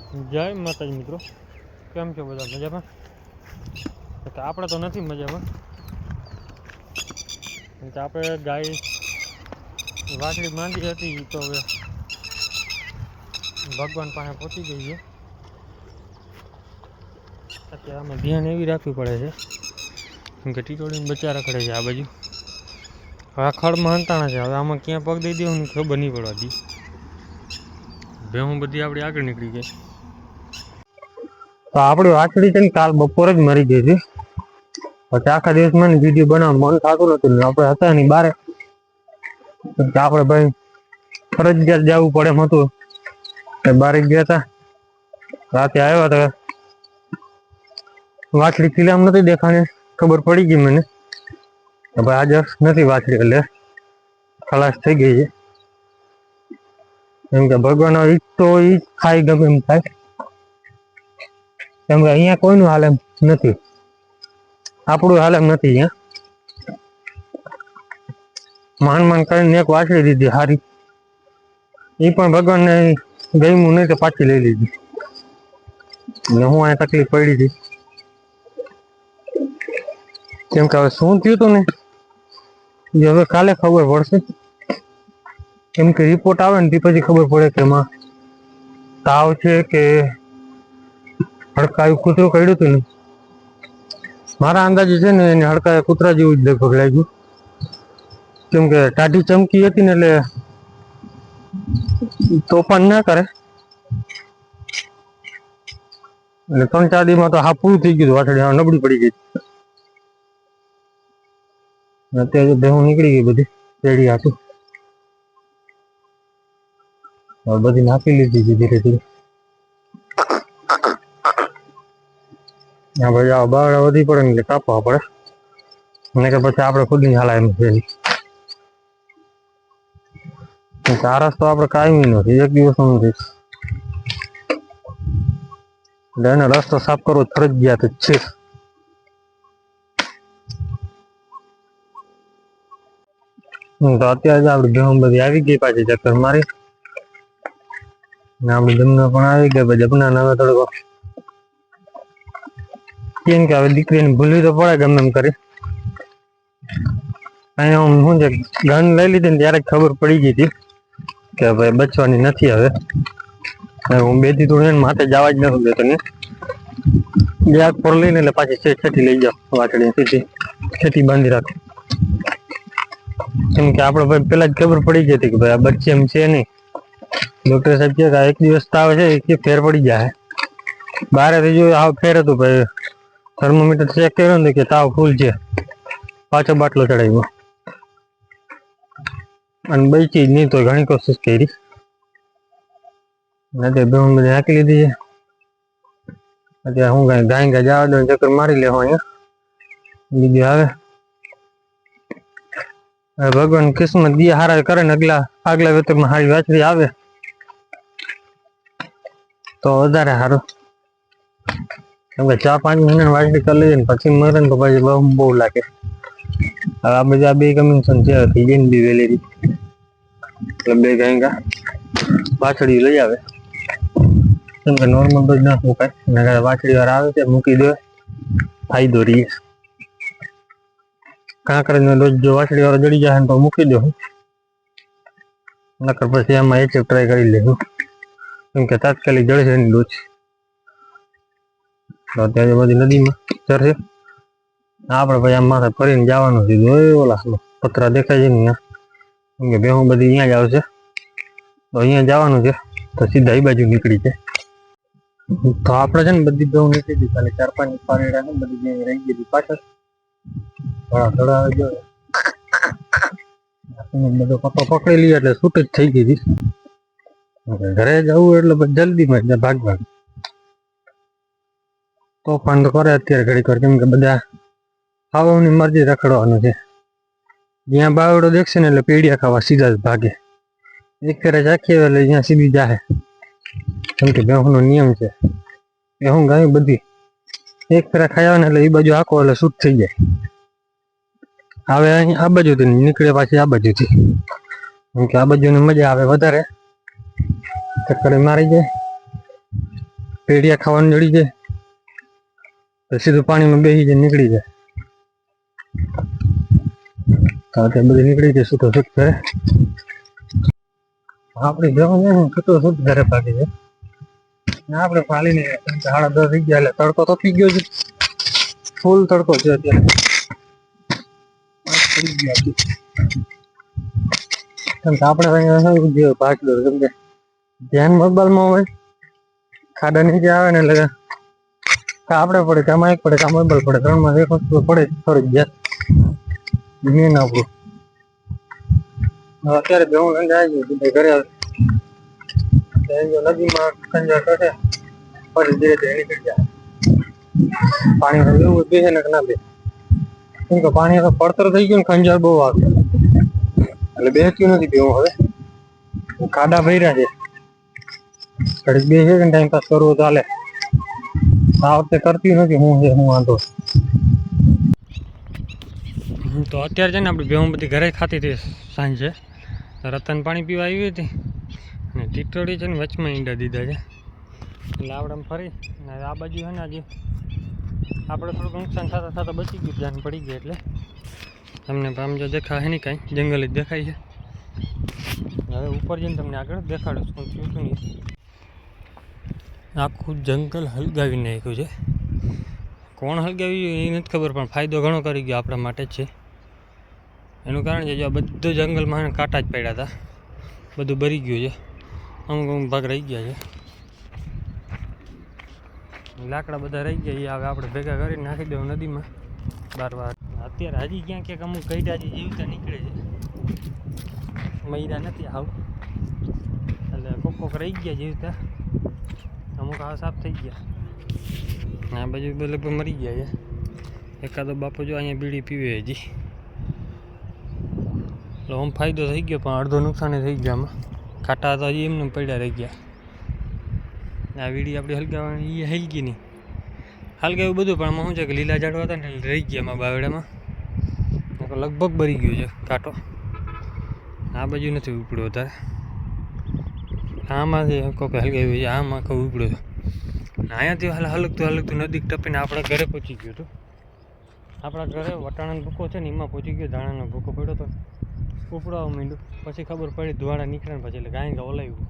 જય માતાજી મિત્રો, કેમ છો બધા? મજામાં? આપણે તો નથી મજામાં. આપણે ગાય વાછડી માંદી હતી તો હવે ભગવાન પાસે પહોંચી ગઈ છે. અત્યારે અમે ધ્યાન એવી રાખવી પડે છે કેમ કે ટીટોળીને બચ્ચા રખડે છે આ બાજુ. આ ખડમાં હંતાણા છે, હવે આમાં ક્યાં પગ દઈ દેવું ખબર નહીં પડવા દી. ભેહું બધી આપણી આગળ નીકળી ગઈ. તો આપણી વાછડી છે ને કાલ બપોરે જ મરી ગઈ હતી. પછી આખા દિવસમાં વિડીયો બનાવવાનું મન થતું નતું. આપણે હતા નહીં બારે, આપણે ભાઈ ફરજિયાત જવું પડે એમ હતું. બારે ગયા હતા, રાતે આવ્યા હતા. વાછડી કિલ્લામ નથી દેખાણી, ખબર પડી ગઈ મને ભાઈ આજે નથી વાછડી, એટલે ખલાસ થઈ ગઈ છે. એમ કે ભગવાન ઈચ્છતો ઈ ખાઈ ગમે એમ થાય, કેમ કે અહીંયા કોઈનું હાલ એમ નથી, આપણું હાલ એમ નથી. અહીંયા માંડ કરીને એક વાછડી દીધી હારી, એ પણ ભગવાનને ગમ્યું નહીં તો પાછી લઈ લીધી. ને હું અહીંયા તકલીફ પડી હતી, કેમ કે હવે શું થયું હતું ને એ હવે કાલે ખબર પડશે. કેમ કે રિપોર્ટ આવે ને તે પછી ખબર પડે કે એમાં તાવ છે કે હડકાયું કૂતરું કર્યું હતું ને. મારા અંદાજે છે ને એને હડકાયા કૂતરા જેવું જ લગભગ લાગ્યું, કેમ કે ટાઢી ચમકી હતી ને એટલે તોફાન ના કરે. એટલે 3-4 દીમાં તો હા પૂરું થઈ ગયું, વાછડી નબળી પડી ગઈ. અત્યારે ભેહું નીકળી ગઈ બધી પેઢી હાથું, હવે બધી નાખી લીધી છે ધીરે ધીરે. ભાઈ આ બાવડા વધી પડે ને એટલે કાપવા પડે, અને કે પછી આપણે ખુદ ની હાલા એમ છે. આ રસ્તો આપણે કાયમી નથી, એક દિવસ નથી. એટલે એને રસ્તો સાફ કરવો ફરજિયાત જ છે. તો અત્યારે આપડી ભેહું બધી આવી ગઈ પાછી ચક્કર મારી, ને આપડી જમના પણ આવી ગઈ. પછી જમના હવે થોડોક કેમ કે હવે દીકરીને ભૂલવી તો પડે ગમે એમ કરી. અહીંયા હું છે ગન લઈ લીધી ને ત્યારે ખબર પડી ગઈ હતી કે ભાઈ બચવાની નથી. હવે હું બેથી થોડી માથે જવા જ નથી દેતો ને, બ્યાગ પર લઈને એટલે પાછી છેટી લઈ જાઓ વાછડી, સીધી છેટી બાંધી રાખો. કેમ કે આપણે ભાઈ પેલા જ ખબર પડી ગઈ હતી કે ભાઈ આ બચ્ચી એમ છે નહીં. ડોક્ટર સાહેબ કહે કે એક દિવસ તાવ છે એ ફેર પડી જાય. બારે થી જો આવ ફેર હતું ભાઈ, થર્મોમીટર ચેક કર્યો ને કે તાવ ફૂલ છે, પાછો બાટલો ચડાવ્યો અને બચી જ નહીં. તો ઘણી કોશિશ કરી નથી, ભેહું બધી નાખી લીધી છે. અત્યારે હું ગાય જવા દો, ચક્કર મારી લેવો અહીંયા બીજી આવે. ભગવાન કિસ્મત દિયા હારા કરે ને આગલા વેતરમાં હારી વાછડી આવે તો વધારે સારું. કેમ કે 4-5 મહિના વાછડી કરી લઈએ ને પછી મરે ને તો પછી બહુ લાગે. હવે આ બધા બે કમિશન છે થઈ જાય ને બી વેલેરી, એટલે બે ગાય વાછડી લઈ આવે. કેમ કે નોર્મલ તો જ ના મુકાય, વાછડી વાર આવે છે મૂકી દે ફાયદો રહીએ. કાંકરે રોજ જો વાછડી વાળો જડી જાય તો મૂકી દો, નકર પછી એમાં એક ટ્રાય કરી લેવું. કેમ કે તાત્કાલિક જળશે એની ડોચ. અત્યારે બધી નદીમાં ચરશે, આપણે પછી આમ માથે ફરીને જવાનું છે. ઓલા પતરા દેખાય છે ને અહીંયા, કેમ કે ભેહું બધી અહીંયા જ આવશે તો અહીંયા જવાનું છે. તો સીધા એ બાજુ નીકળી છે. તો આપણે છે ને બધી ભેહું નીકળી હતી, ખાલી 4-5 પારેડા ને બધી રહી ગઈ હતી પાછળ. થોડા બધો પપ્પા પકડી લઈએ એટલે છૂટ જ થઈ ગઈ હતી. ઘરે જવું એટલે જલ્દી માં ભાગવા તોફાન તો કરે અત્યારે ઘડીક વાર. કેમ કે બધા ખાવાની મરજી રખડવાનું છે, જ્યાં બાવડો દેખશે ને એટલે પેડિયા ખાવા સીધા જ ભાગે. એક ફેરે રાખીએ એટલે જ્યાં સીધી જાહે, કેમ કે ભેહુંનો નિયમ છે. ભેહું ગાય બધી એક ફેરા ખાયા ને એટલે એ બાજુ આખો એટલે છૂટ થઈ જાય. હવે અહીં આ બાજુથી નીકળે પાછી આ બાજુથી, કેમ કે આ બાજુની મજા આવે વધારે, ચક્કર મારી જાય. પેડિયા ખાવાનું જડી જાય તો સીધું પાણીમાં બેસી જાય, નીકળી જાય. તો તે બધું નીકળી જાય, છૂટો છૂટ કરે. આપણી જવાનું છે ને છૂટો છૂટ ઘરે ભાગી જાય. આપણે ફાલી નહીં 10:30 થઈ ગયા, એટલે તડકો તો થઈ ગયો છે, ફૂલ તડકો છે અત્યારે. કેમ કે આપણે ભાગ દો, કેમ કે ધ્યાન મોબાઈલમાં હોય, ખાડા નીચે આવે ને એટલે આપણે પડે કે આમાં એક પડે કે આ મોબાઈલ પડે, 3 માં એક વસ્તુ પડે થોડીક ગયા મેન આપણું. અત્યારે ભેવું લઈને આવી ગયું ઘરે નદીમાં ખંજર કરે પછી ધીરે ધીરે નીકળી જાય. પાણી એવું બેસે ને કે ના બે, કેમ કે પાણી હવે પડતર થઈ ગયું ને, ખંજર બહુ આવે એટલે બેસતું નથી ભેવું. હવે ખાડા ભર્યા છે, ઘડીક બેસે કે ટાઈમ પાસ કરવો ચાલે. આ વખતે કરતી નથી, હું છે હું વાંધો. તો અત્યારે છે ને આપણી ભેવું બધી ઘરે ખાતી હતી સાંજે. રતન પાણી પીવા આવી હતી અને ટીટોડી છે ને વચમાં ઈંડા દીધા છે, એટલે આપણે ફરી ને આ બાજુ છે ને આજે આપણે થોડુંક નુકસાન થતા થતા બચી ગયું, ધ્યાન પડી ગયા. એટલે તમને આમ જો દેખાય નહીં કાંઈ, જંગલ જ દેખાય છે. હવે ઉપર જઈને તમને આગળ દેખાડું શું થયું શું નહીં. આખું જંગલ હલગાવી નાખ્યું છે. કોણ હલગાવ્યું એ નથી ખબર, પણ ફાયદો ઘણો કરી ગયો આપણા માટે જ છે. એનું કારણ છે જો બધું જંગલમાં કાંટા જ પડ્યા હતા, બધું બરી ગયું છે, અમુક અમુક ભાગ રહી ગયા છે. લાકડા બધા રહી ગયા, એ હવે આપણે ભેગા કરીને નાખી દેવું નદીમાં બાર. અત્યારે હજી ક્યાંક ક્યાંક અમુક ગઈડા હજી જીવતા નીકળે છે, મૈરા નથી આવું, એટલે કોક રહી ગયા જીવતા, અમુક આ સાફ થઈ ગયા. આ બાજુ લગભગ મરી ગયા છે. એકાદો બાપો જો અહીંયા બીડી પીવે હજી, એટલે આમ ફાયદો થઈ ગયો, પણ અડધો નુકસાન થઈ ગયો. આમાં કાંટા તો હજી એમને પડ્યા રહી ગયા. આ વીડી આપણી હલગાવાની એ હલગી નહીં, હલગાવ્યું બધું, પણ આમાં શું છે કે લીલા ઝાડવા હતા ને રહી ગયા એમાં બાવડામાં, લગભગ બરી ગયું છે કાંટો. આ બાજુ નથી ઉપડ્યો વધારે, આમાં કોઈક હલગાવ્યું છે, આમાં કોઈ ઉપડ્યો છે. અહીંયાથી હલકતું નદી ટપીને આપણા ઘરે પહોંચી ગયું હતું. આપણા ઘરે વટાણાનો ભૂકો છે ને એમાં પહોંચી ગયો, ધાણાનો ભૂકો પડ્યો હતો, ઉપડાવવા માંડ્યું, પછી ખબર પડી ધુવાડા નીકળ્યા પછી એટલે કાંઈ ઓલાવ્યું.